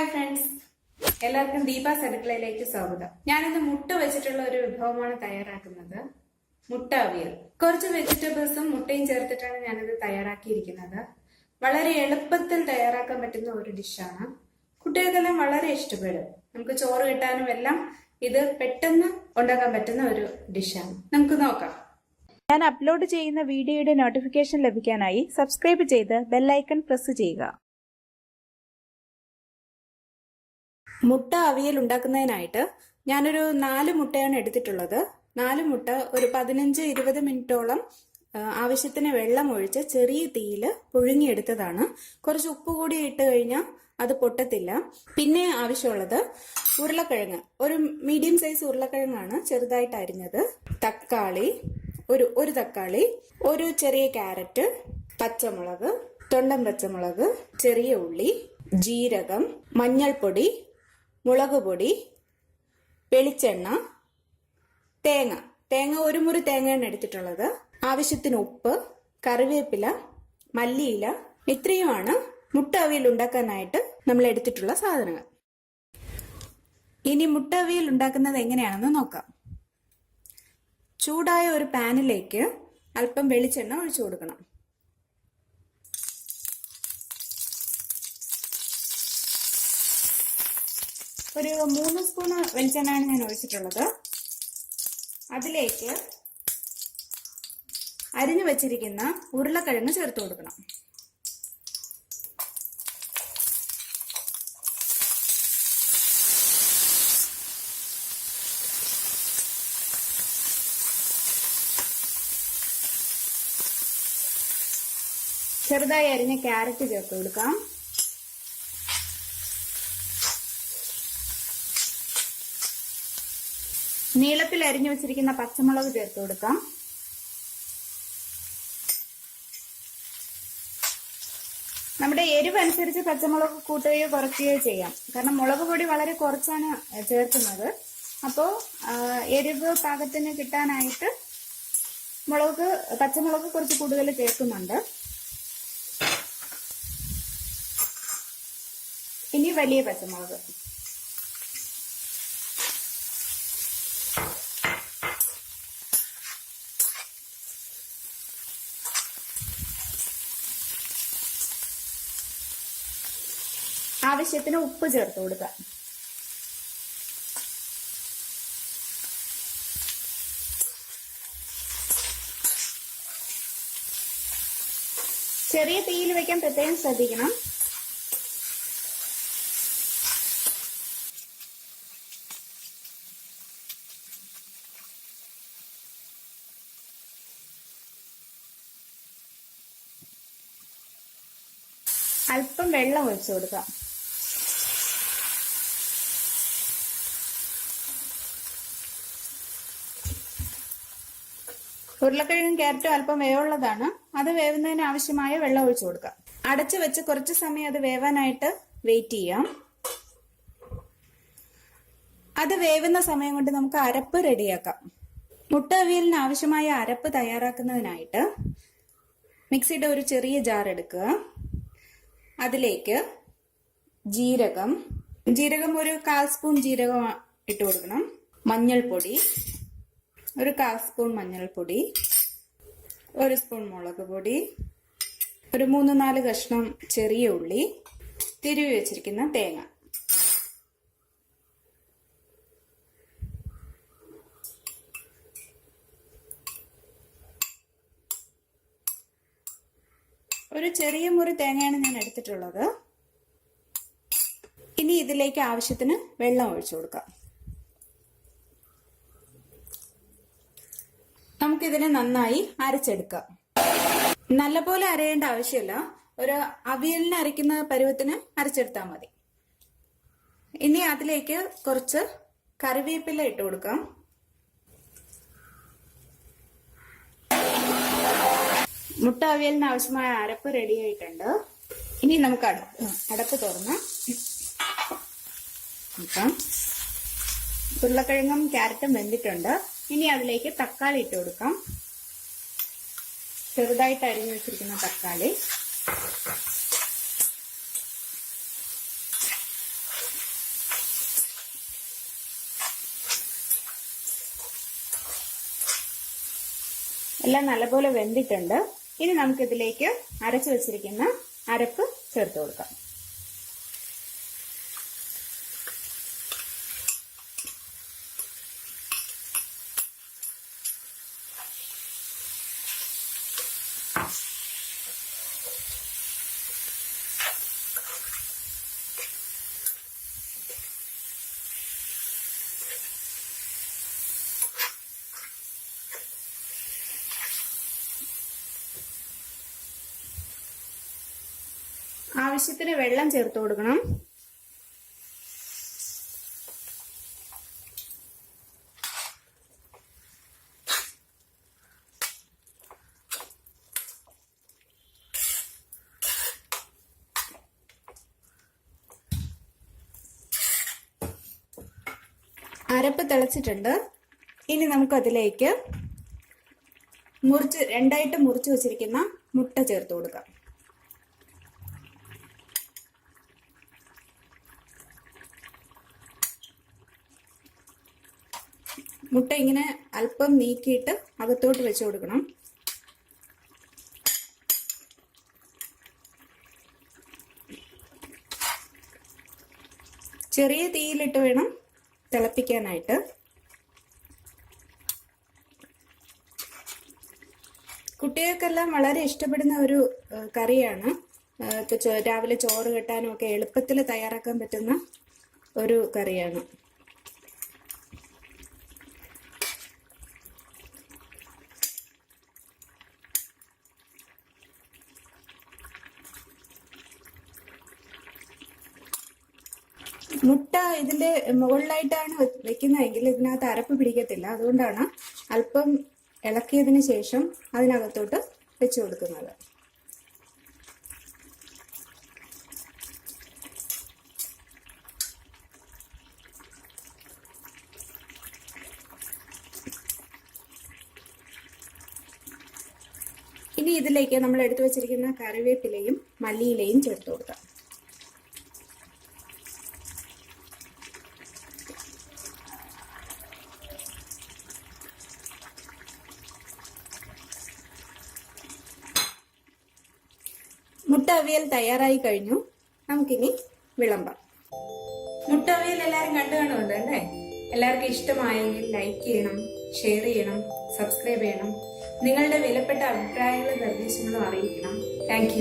Hi friends, എല്ലാവർക്കും ദീപാസ് അടുക്കളയിലേക്ക് സ്വാഗതം. ഞാനിന്ന് മുട്ട വെച്ചിട്ടുള്ള ഒരു വിഭവമാണ് തയ്യാറാക്കുന്നത്. മുട്ട അവിയൽ. കുറച്ച് വെജിറ്റബിൾസും മുട്ടയും ചേർത്തിട്ടാണ് ഞാനിത് തയ്യാറാക്കിയിരിക്കുന്നത്. വളരെ എളുപ്പത്തിൽ തയ്യാറാക്കാൻ പറ്റുന്ന ഒരു ഡിഷാണ്. കുട്ടികൾക്കെല്ലാം വളരെ ഇഷ്ടപ്പെടും. നമുക്ക് ചോറ് കിട്ടാനും എല്ലാം ഇത് പെട്ടെന്ന് ഉണ്ടാക്കാൻ പറ്റുന്ന ഒരു ഡിഷാണ്. നമുക്ക് നോക്കാം. ഞാൻ അപ്ലോഡ് ചെയ്യുന്ന വീഡിയോയുടെ നോട്ടിഫിക്കേഷൻ ലഭിക്കാനായി സബ്സ്ക്രൈബ് ചെയ്ത് ബെല്ലൈക്കൺ പ്രസ് ചെയ്യുക. മുട്ട അവിയൽ ഉണ്ടാക്കുന്നതിനായിട്ട് ഞാനൊരു 4 മുട്ടയാണ് എടുത്തിട്ടുള്ളത്. 4 മുട്ട ഒരു 15-20 മിനിറ്റോളം ആവശ്യത്തിന് വെള്ളം ഒഴിച്ച് ചെറിയ തീയിൽ പുഴുങ്ങിയെടുത്തതാണ്. കുറച്ച് ഉപ്പ് കൂടി ഇട്ട് കഴിഞ്ഞാൽ അത് പൊട്ടത്തില്ല. പിന്നെ ആവശ്യമുള്ളത് ഉരുളക്കിഴങ്ങ്, ഒരു മീഡിയം സൈസ് ഉരുളക്കിഴങ്ങാണ് ചെറുതായിട്ട് അരിഞ്ഞത്. തക്കാളി, ഒരു തക്കാളി, ഒരു ചെറിയ ക്യാരറ്റ്, പച്ചമുളക്, തൊണ്ടൻ പച്ചമുളക്, ചെറിയ ഉള്ളി, ജീരകം, മഞ്ഞൾപ്പൊടി, മുളക് പൊടി, വെളിച്ചെണ്ണ, തേങ്ങ ഒരു മുറി തേങ്ങയാണ് എടുത്തിട്ടുള്ളത്. ആവശ്യത്തിന് ഉപ്പ്, കറിവേപ്പില, മല്ലിയില, ഇത്രയുമാണ് മുട്ട അവിയൽ ഉണ്ടാക്കാനായിട്ട് നമ്മൾ എടുത്തിട്ടുള്ള സാധനങ്ങൾ. ഇനി മുട്ട അവിയൽ ഉണ്ടാക്കുന്നത് എങ്ങനെയാണെന്ന് നോക്കാം. ചൂടായ ഒരു പാനിലേക്ക് അല്പം വെളിച്ചെണ്ണ ഒഴിച്ചു കൊടുക്കണം. ഒരു 3 സ്പൂൺ വെളിച്ചെണ്ണയാണ് ഞാൻ ഒഴിച്ചിട്ടുള്ളത്. അതിലേക്ക് അരിഞ്ഞു വെച്ചിരിക്കുന്ന ഉരുളക്കിഴങ്ങ് ചേർത്ത് കൊടുക്കണം. ചെറുതായി അരിഞ്ഞ ക്യാരറ്റ് ചേർത്ത് കൊടുക്കാം. നീളത്തിൽ അരിഞ്ഞു വെച്ചിരിക്കുന്ന പച്ചമുളക് ചേർത്ത് കൊടുക്കാം. നമ്മുടെ എരിവ് അനുസരിച്ച് പച്ചമുളക് കൂട്ടുകയോ കുറയ്ക്കുകയോ ചെയ്യാം. കാരണം മുളക് പൊടി വളരെ കുറച്ചാണ് ചേർക്കുന്നത്. അപ്പോൾ എരിവ് പാകത്തിന് കിട്ടാനായിട്ട് പച്ചമുളക് കുറച്ച് കൂടുതൽ ചേർക്കുന്നുണ്ട്. ഇനി വലിയ പച്ചമുളക്. ആവശ്യത്തിന് ഉപ്പ് ചേർത്ത് കൊടുക്കാം. ചെറിയ തീയിൽ വെക്കാൻ പ്രത്യേകം ശ്രദ്ധിക്കണം. അല്പം വെള്ളം ഒഴിച്ചു കൊടുക്കാം. ഉരുളക്കിഴങ്ങും ക്യാരറ്റും അല്പം വേവുള്ളതാണ്. അത് വേവുന്നതിന് ആവശ്യമായ വെള്ളം ഒഴിച്ചു കൊടുക്കാം. അടച്ചു വെച്ച് കുറച്ച് സമയം അത് വേവാനായിട്ട് വെയിറ്റ് ചെയ്യാം. അത് വേവുന്ന സമയം കൊണ്ട് നമുക്ക് അരപ്പ് റെഡിയാക്കാം. മുട്ട അവിയലിന് ആവശ്യമായ അരപ്പ് തയ്യാറാക്കുന്നതിനായിട്ട് മിക്സിയുടെ ഒരു ചെറിയ ജാർ എടുക്കുക. അതിലേക്ക് ജീരകം ഒരു 1/4 സ്പൂൺ ജീരകം ഇട്ട് കൊടുക്കണം. മഞ്ഞൾപ്പൊടി, ഒരു 1/4 സ്പൂൺ മഞ്ഞൾപ്പൊടി, 1 സ്പൂൺ മുളക് പൊടി, ഒരു 3-4 കഷ്ണം ചെറിയ ഉള്ളി, തിരുവി വെച്ചിരിക്കുന്ന തേങ്ങ. ഒരു ചെറിയ മുറി തേങ്ങയാണ് ഞാൻ എടുത്തിട്ടുള്ളത്. ഇനി ഇതിലേക്ക് ആവശ്യത്തിന് വെള്ളം ഒഴിച്ചു കൊടുക്കാം. നമുക്കിതിനെ നന്നായി അരച്ചെടുക്കാം. നല്ലപോലെ അരയേണ്ട ആവശ്യമില്ല. ഒരു അവിയലിന് അരയ്ക്കുന്ന പരുവത്തിന് അരച്ചെടുത്താൽ മതി. ഇനി അതിലേക്ക് കുറച്ച് കറിവേപ്പില ഇട്ട് കൊടുക്കാം. മുട്ട അവിയലിന് ആവശ്യമായ അരപ്പ് റെഡി ആയിട്ടുണ്ട്. ഇനി നമുക്ക് അടപ്പ് തുറന്ന് നോക്കാം. ഉരുളക്കിഴങ്ങും ക്യാരറ്റും വെന്തിട്ടുണ്ട്. ഇനി അതിലേക്ക് തക്കാളി ഇട്ട് കൊടുക്കാം. ചെറുതായിട്ട് അരിഞ്ഞു വെച്ചിരിക്കുന്ന തക്കാളി, എല്ലാം നല്ലപോലെ വെന്തിട്ടുണ്ട്. ഇനി നമുക്കിതിലേക്ക് അരച്ചു വെച്ചിരിക്കുന്ന അരപ്പ് ചേർത്ത് കൊടുക്കാം. ആവശ്യത്തിന് വെള്ളം ചേർത്ത് കൊടുക്കണം. അരപ്പ് തിളച്ചിട്ടുണ്ട്. ഇനി നമുക്കതിലേക്ക് രണ്ടായിട്ട് മുറിച്ച് വെച്ചിരിക്കുന്ന മുട്ട ചേർത്ത് കൊടുക്കാം. മുട്ട ഇങ്ങനെ അല്പം നീക്കിയിട്ട് അകത്തോട്ട് വെച്ച് കൊടുക്കണം. ചെറിയ തീയിലിട്ട് വേണം തിളപ്പിക്കാനായിട്ട്. കുട്ടികൾക്കെല്ലാം വളരെ ഇഷ്ടപ്പെടുന്ന ഒരു കറിയാണ്. രാവിലെ ചോറ് കെട്ടാനും ഒക്കെ എളുപ്പത്തിൽ തയ്യാറാക്കാൻ പറ്റുന്ന ഒരു കറിയാണ്. മുട്ട ഇതിന്റെ മുകളിലായിട്ടാണ് വെക്കുന്നതെങ്കിൽ ഇതിനകത്ത് അരപ്പ് പിടിക്കത്തില്ല. അതുകൊണ്ടാണ് അല്പം ഇളക്കിയതിന് ശേഷം അതിനകത്തോട്ട് വെച്ചു കൊടുക്കുന്നത്. ഇനി ഇതിലേക്ക് നമ്മൾ എടുത്തു വെച്ചിരിക്കുന്ന കറിവേപ്പിലയും മല്ലിയിലയും ചേർത്ത് കൊടുക്കാം. മുട്ട അവിയൽ തയ്യാറായി കഴിഞ്ഞു. നമുക്കിനി വിളമ്പാം. മുട്ട അവിയൽ എല്ലാവരും കണ്ടു കാണുമല്ലോ അല്ലേ? എല്ലാവർക്കും ഇഷ്ടമായെങ്കിൽ ലൈക്ക് ചെയ്യണം, ഷെയർ ചെയ്യണം, സബ്സ്ക്രൈബ് ചെയ്യണം. നിങ്ങളുടെ വിലപ്പെട്ട അഭിപ്രായങ്ങളും നിർദ്ദേശങ്ങളും അറിയിക്കണം. താങ്ക്